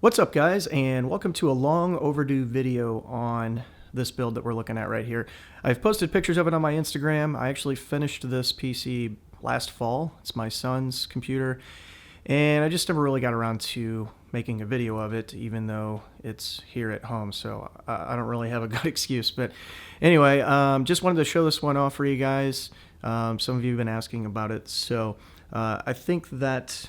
What's up, guys, and welcome to a long overdue video on this build that we're looking at right here. I've posted pictures of it on my Instagram. I actually finished this PC last fall. It's my son's computer, and I just never really got around to making a video of it, even though it's here at home, so I don't really have a good excuse. But anyway, just wanted to show this one off for you guys. Some of you have been asking about it, so I think that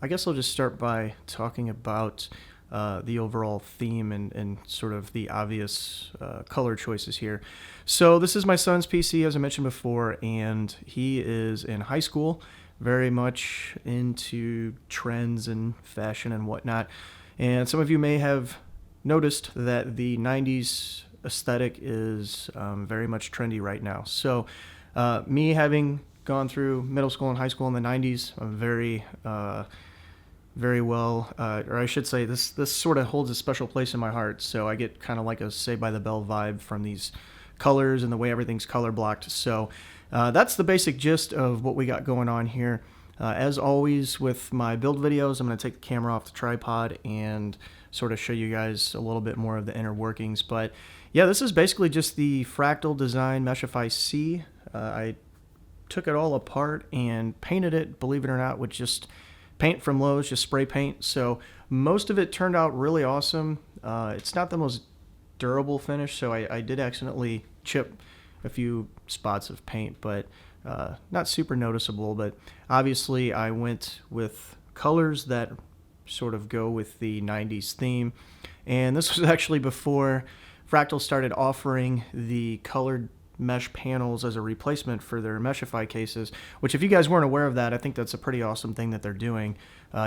I guess I'll just start by talking about the overall theme and sort of the obvious color choices here. So this is my son's PC, as I mentioned before, and he is in high school, very much into trends and fashion and whatnot. And some of you may have noticed that the 90s aesthetic is very much trendy right now. So me having gone through middle school and high school in the 90s, I'm very well, or I should say this sort of holds a special place in my heart. So I get kind of like a Saved by the Bell vibe from these colors and the way everything's color blocked. So that's the basic gist of what we got going on here. As always with my build videos, I'm going to take the camera off the tripod and sort of show you guys a little bit more of the inner workings. But yeah, this is basically just the Fractal design Meshify C. I took it all apart and painted it, believe it or not, with just paint from Lowe's, just spray paint. So most of it turned out really awesome. It's not the most durable finish, so I did accidentally chip a few spots of paint, but not super noticeable. But obviously I went with colors that sort of go with the 90s theme. And this was actually before Fractal started offering the colored mesh panels as a replacement for their Meshify cases, which, if you guys weren't aware of that, I think that's a pretty awesome thing that they're doing.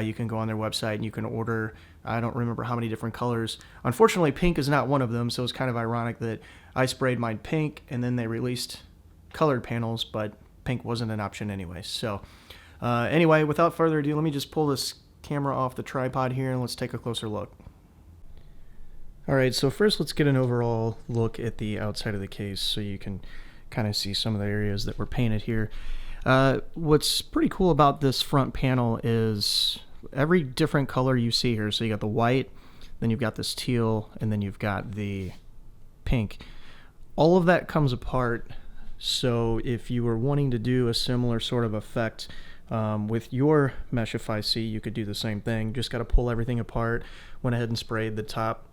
You can go on their website and you can order, I don't remember how many different colors. Unfortunately, pink is not one of them, so it's kind of ironic that I sprayed mine pink and then they released colored panels, but pink wasn't an option anyway. So anyway, without further ado, let me just pull this camera off the tripod here and let's take a closer look. Alright, so first let's get an overall look at the outside of the case so you can kind of see some of the areas that were painted here. What's pretty cool about this front panel is every different color you see here. So you got the white, then you've got this teal, and then you've got the pink. All of that comes apart, so if you were wanting to do a similar sort of effect with your Meshify C, you could do the same thing. Just got to pull everything apart. Went ahead and sprayed the top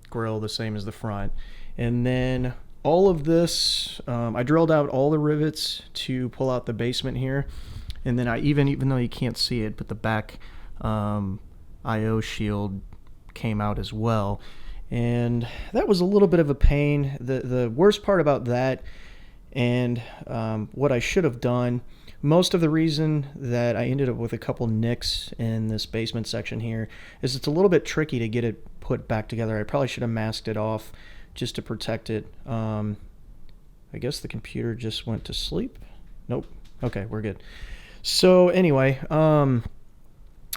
grill the same as the front, and then all of this I drilled out all the rivets to pull out the basement here, and then I even though you can't see it, but the back IO shield came out as well, and that was a little bit of a pain. The worst part about that, and what I should have done, most of the reason that I ended up with a couple nicks in this basement section here is it's a little bit tricky to get it put back together. I probably should have masked it off just to protect it. I guess the computer just went to sleep. Nope. Okay, we're good. So anyway,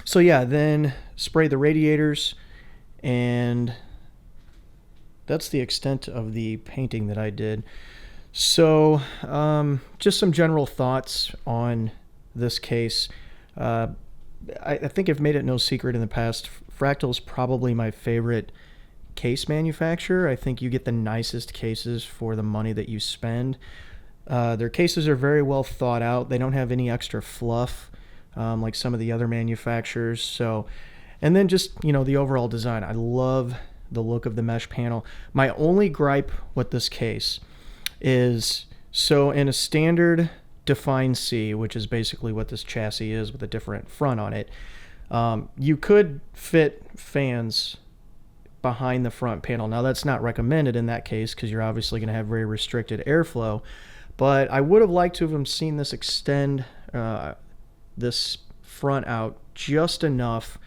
so yeah, then spray the radiators, and that's the extent of the painting that I did. So just some general thoughts on this case. I think I've made it no secret in the past, Fractal is probably my favorite case manufacturer. I think you get the nicest cases for the money that you spend. Their cases are very well thought out. They don't have any extra fluff like some of the other manufacturers. So, and then just, you know, the overall design. I love the look of the mesh panel. My only gripe with this case is, so in a standard defined C, which is basically what this chassis is with a different front on it, you could fit fans behind the front panel. Now that's not recommended in that case because you're obviously going to have very restricted airflow, but I would have liked to have seen this extend this front out just enough,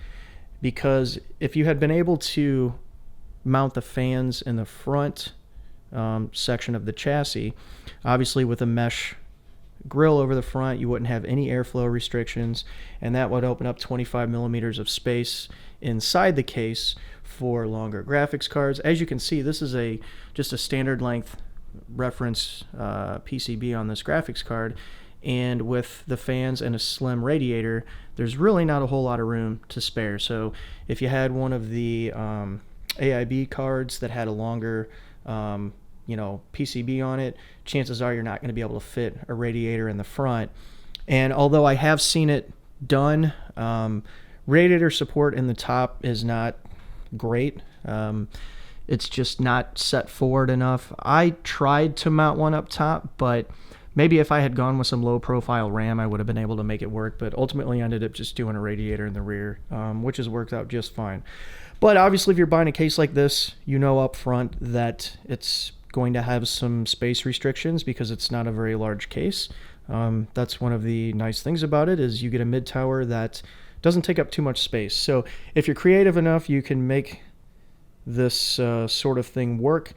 because if you had been able to mount the fans in the front section of the chassis, obviously with a mesh grill over the front, you wouldn't have any airflow restrictions, and that would open up 25 millimeters of space inside the case for longer graphics cards. As you can see, this is just a standard length reference PCB on this graphics card, and with the fans and a slim radiator, there's really not a whole lot of room to spare. So if you had one of the AIB cards that had a longer PCB on it, chances are you're not going to be able to fit a radiator in the front. And although I have seen it done, radiator support in the top is not great. It's just not set forward enough. I tried to mount one up top, but maybe if I had gone with some low profile RAM, I would have been able to make it work, but ultimately I ended up just doing a radiator in the rear, which has worked out just fine. But obviously if you're buying a case like this, you know up front that it's going to have some space restrictions because it's not a very large case. That's one of the nice things about it, is you get a mid tower that doesn't take up too much space. So if you're creative enough, you can make this sort of thing work.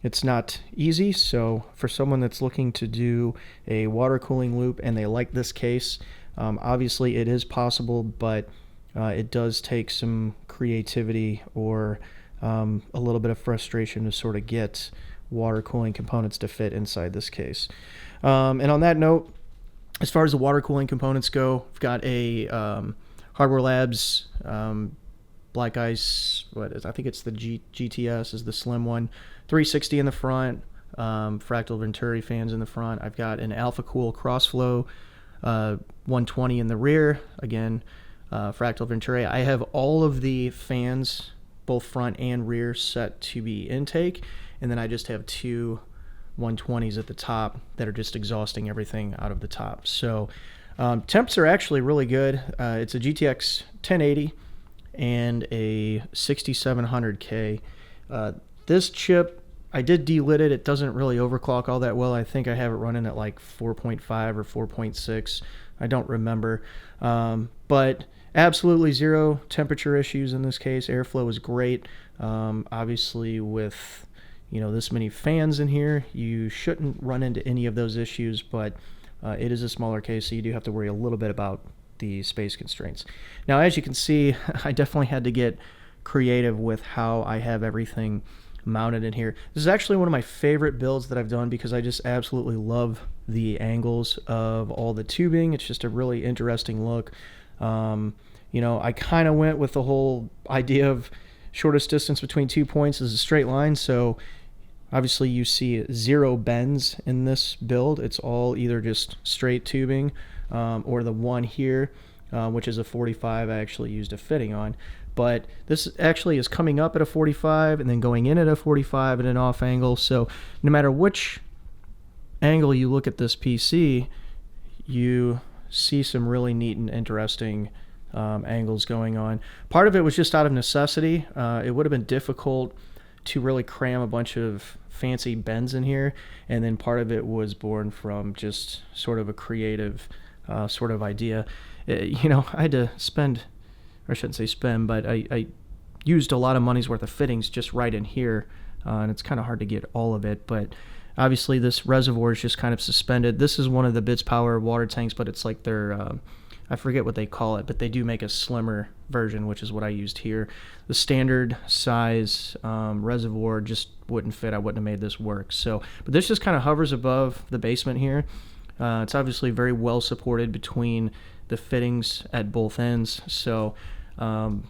It's not easy, so for someone that's looking to do a water cooling loop and they like this case, obviously it is possible, but it does take some creativity or a little bit of frustration to sort of get water cooling components to fit inside this case. And on that note, as far as the water cooling components go, I've got a Hardware Labs Black Ice, I think it's the GTS is the slim one, 360 in the front, Fractal Venturi fans in the front. I've got an Alpha Cool Crossflow 120 in the rear, again, Fractal Venturi. I have all of the fans, both front and rear, set to be intake, and then I just have two 120s at the top that are just exhausting everything out of the top. So temps are actually really good. It's a GTX 1080 and a 6700K. This chip, I did delit it. It doesn't really overclock all that well. I think I have it running at like 4.5 or 4.6. I don't remember. But absolutely zero temperature issues in this case. Airflow is great. Obviously with this many fans in here, you shouldn't run into any of those issues, but it is a smaller case, so you do have to worry a little bit about the space constraints. Now, as you can see, I definitely had to get creative with how I have everything mounted in here. This is actually one of my favorite builds that I've done because I just absolutely love the angles of all the tubing. It's just a really interesting look. I kind of went with the whole idea of shortest distance between 2 points is a straight line, so obviously you see zero bends in this build. It's all either just straight tubing or the one here, which is a 45 I actually used a fitting on. But this actually is coming up at a 45 and then going in at a 45 at an off angle. So no matter which angle you look at this PC, you see some really neat and interesting angles going on. Part of it was just out of necessity. It would have been difficult to really cram a bunch of fancy bends in here, and then part of it was born from just sort of a creative sort of idea. I had to spend, or I shouldn't say spend, but I used a lot of money's worth of fittings just right in here, and it's kind of hard to get all of it, but obviously this reservoir is just kind of suspended. This is one of the Bits Power water tanks, but it's like their I forget what they call it, but they do make a slimmer version, which is what I used here. The standard size reservoir just wouldn't fit. I wouldn't have made this work. So, but this just kind of hovers above the basement here. It's obviously very well supported between the fittings at both ends. So, no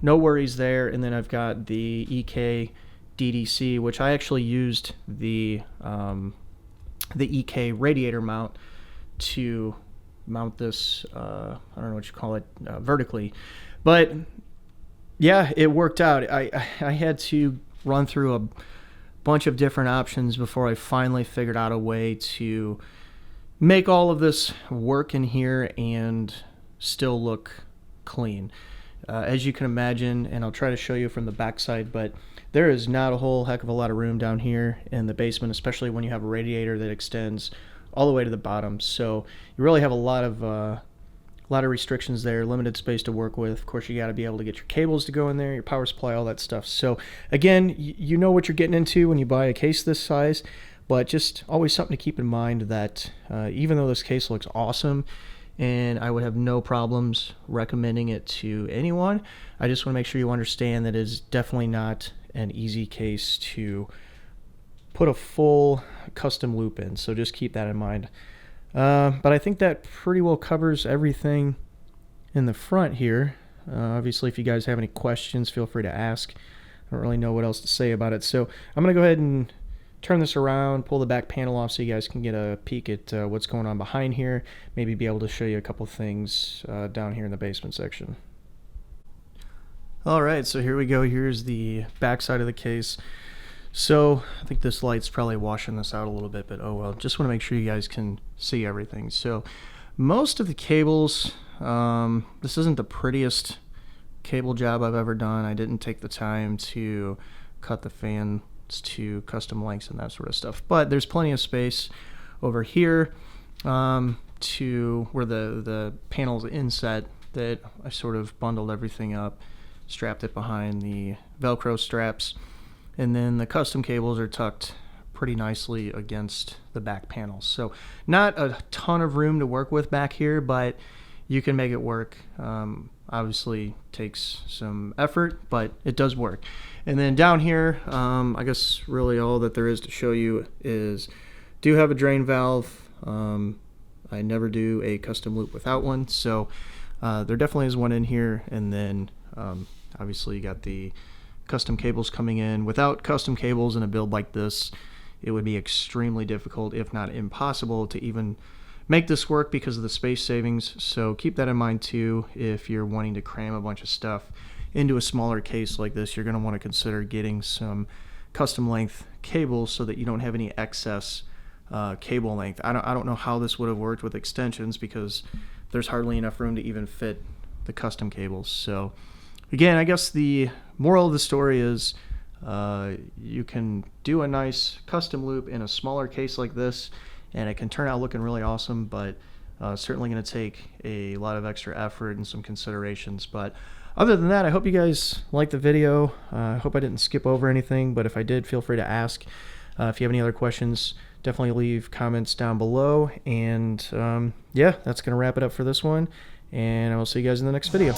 worries there. And then I've got the EK DDC, which I actually used the EK radiator mount to mount this, I don't know what you call it, vertically. But yeah, it worked out. I had to run through a bunch of different options before I finally figured out a way to make all of this work in here and still look clean. As you can imagine, and I'll try to show you from the backside, but there is not a whole heck of a lot of room down here in the basement, especially when you have a radiator that extends all the way to the bottom. So you really have a lot of restrictions there, limited space to work with. Of course, you got to be able to get your cables to go in there, your power supply, all that stuff. So again, you know what you're getting into when you buy a case this size, but just always something to keep in mind that even though this case looks awesome and I would have no problems recommending it to anyone, I just want to make sure you understand that it is definitely not an easy case to put a full custom loop in, so just keep that in mind. But I think that pretty well covers everything in the front here. Obviously, if you guys have any questions, feel free to ask. I don't really know what else to say about it. So I'm going to go ahead and turn this around, pull the back panel off so you guys can get a peek at what's going on behind here. Maybe be able to show you a couple things down here in the basement section. All right, so here we go. Here's the back side of the case. So I think this light's probably washing this out a little bit, but oh well. Just want to make sure you guys can see everything. So most of the cables, this isn't the prettiest cable job I've ever done. I didn't take the time to cut the fans to custom lengths and that sort of stuff, but there's plenty of space over here to where the panel's inset that I sort of bundled everything up, strapped it behind the Velcro straps, and then the custom cables are tucked pretty nicely against the back panels. So not a ton of room to work with back here, but you can make it work. Obviously takes some effort, but it does work. And then down here, I guess really all that there is to show you is do have a drain valve. I never do a custom loop without one, so there definitely is one in here. And then obviously you got the custom cables coming in. Without custom cables in a build like this, it would be extremely difficult, if not impossible, to even make this work because of the space savings. So keep that in mind too. If you're wanting to cram a bunch of stuff into a smaller case like this, you're going to want to consider getting some custom length cables so that you don't have any excess cable length. I don't know how this would have worked with extensions because there's hardly enough room to even fit the custom cables. So again, I guess the moral of the story is you can do a nice custom loop in a smaller case like this, and it can turn out looking really awesome, but certainly going to take a lot of extra effort and some considerations. But other than that, I hope you guys liked the video. I hope I didn't skip over anything, but if I did, feel free to ask. If you have any other questions, definitely leave comments down below. And yeah, that's going to wrap it up for this one, and I will see you guys in the next video.